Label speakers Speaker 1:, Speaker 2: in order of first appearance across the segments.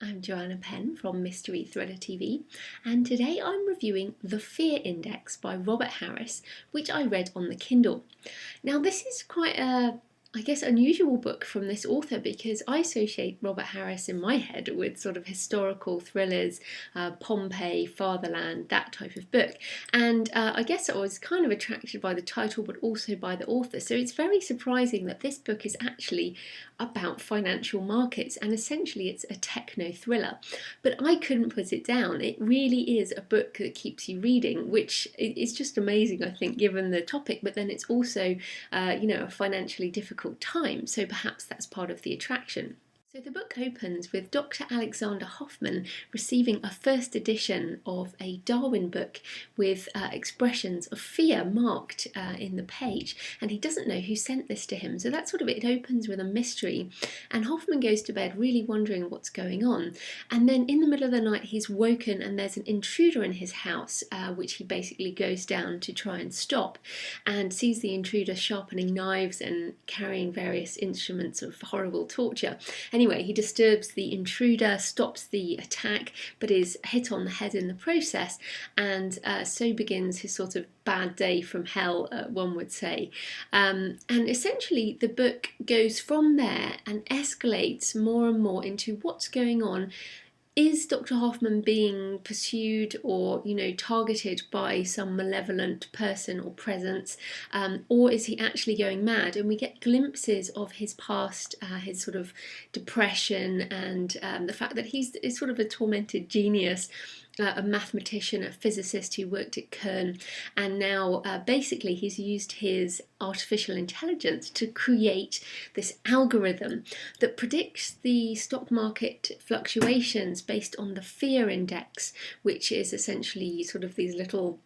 Speaker 1: I'm Joanna Penn from Mystery Thriller TV, and today I'm reviewing The Fear Index by Robert Harris, which I read on the Kindle. Now, this is quite unusual book from this author because I associate Robert Harris in my head with sort of historical thrillers, Pompeii, Fatherland, that type of book. And I guess I was kind of attracted by the title, but also by the author. So it's very surprising that this book is actually about financial markets, and essentially it's a techno thriller. But I couldn't put it down. It really is a book that keeps you reading, which is just amazing, I think, given the topic. But then it's also, a financially difficult time, so perhaps that's part of the attraction. So the book opens with Dr. Alexander Hoffman receiving a first edition of a Darwin book with expressions of fear marked in the page, and he doesn't know who sent this to him. So that's sort of it. It opens with a mystery, and Hoffman goes to bed really wondering what's going on. And then in the middle of the night he's woken and there's an intruder in his house, which he basically goes down to try and stop, and sees the intruder sharpening knives and carrying various instruments of horrible torture. Anyway, he disturbs the intruder, stops the attack, but is hit on the head in the process, and so begins his sort of bad day from hell, one would say. And essentially the book goes from there and escalates more and more into what's going on. Is Dr. Hoffman being pursued or, targeted by some malevolent person or presence, or is he actually going mad? And we get glimpses of his past, his sort of depression, and the fact that he's sort of a tormented genius, a mathematician, a physicist who worked at CERN, and now basically he's used his artificial intelligence to create this algorithm that predicts the stock market fluctuations based on the fear index, which is essentially sort of these little...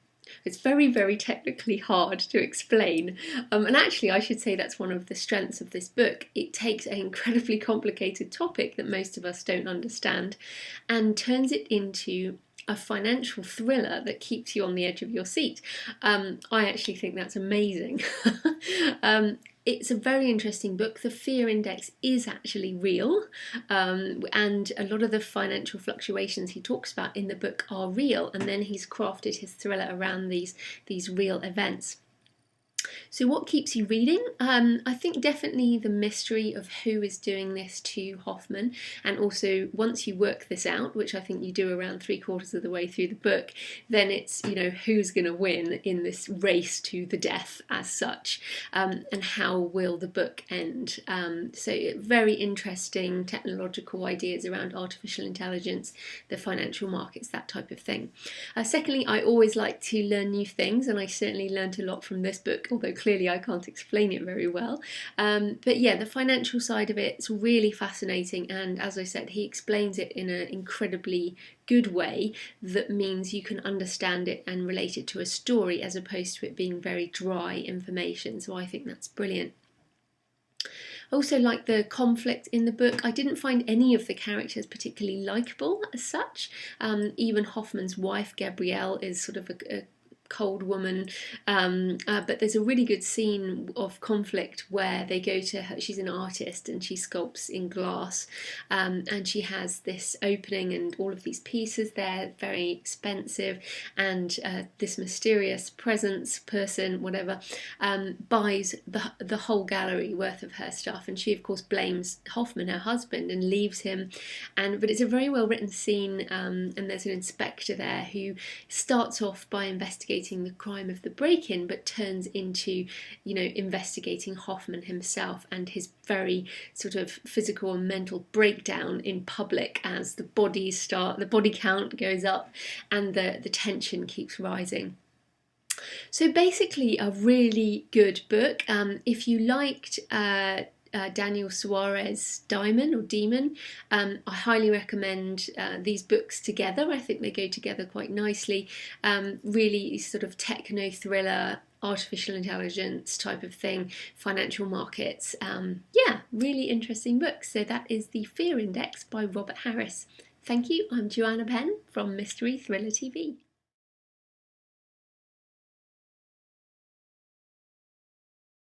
Speaker 1: It's very, very technically hard to explain. And actually, I should say that's one of the strengths of this book. It takes an incredibly complicated topic that most of us don't understand and turns it into a financial thriller that keeps you on the edge of your seat. I actually think that's amazing. It's a very interesting book. The fear index is actually real, and a lot of the financial fluctuations he talks about in the book are real, and then he's crafted his thriller around these real events. So what keeps you reading? I think definitely the mystery of who is doing this to Hoffman, and also once you work this out, which I think you do around 3/4 of the way through the book, then it's, who's going to win in this race to the death as such, and how will the book end. So very interesting technological ideas around artificial intelligence, the financial markets, that type of thing. Secondly, I always like to learn new things, and I certainly learned a lot from this book, although clearly I can't explain it very well. But yeah, the financial side of it's really fascinating, and as I said, he explains it in an incredibly good way that means you can understand it and relate it to a story as opposed to it being very dry information. So I think that's brilliant. I also like the conflict in the book. I didn't find any of the characters particularly likeable as such. Even Hoffman's wife, Gabrielle, is sort of a cold woman, but there's a really good scene of conflict where they go to her. She's an artist and she sculpts in glass, and she has this opening and all of these pieces there, very expensive, and this mysterious presence person, whatever, buys the whole gallery worth of her stuff, and she of course blames Hoffman, her husband, and leaves him. But it's a very well written scene, and there's an inspector there who starts off by investigating the crime of the break-in, but turns into, investigating Hoffman himself and his very sort of physical and mental breakdown in public as the body count goes up and the tension keeps rising. So basically a really good book. If you liked Daniel Suarez Demon. I highly recommend these books together. I think they go together quite nicely. Really sort of techno thriller, artificial intelligence type of thing, financial markets. Yeah, really interesting books. So that is The Fear Index by Robert Harris. Thank you. I'm Joanna Penn from Mystery Thriller TV.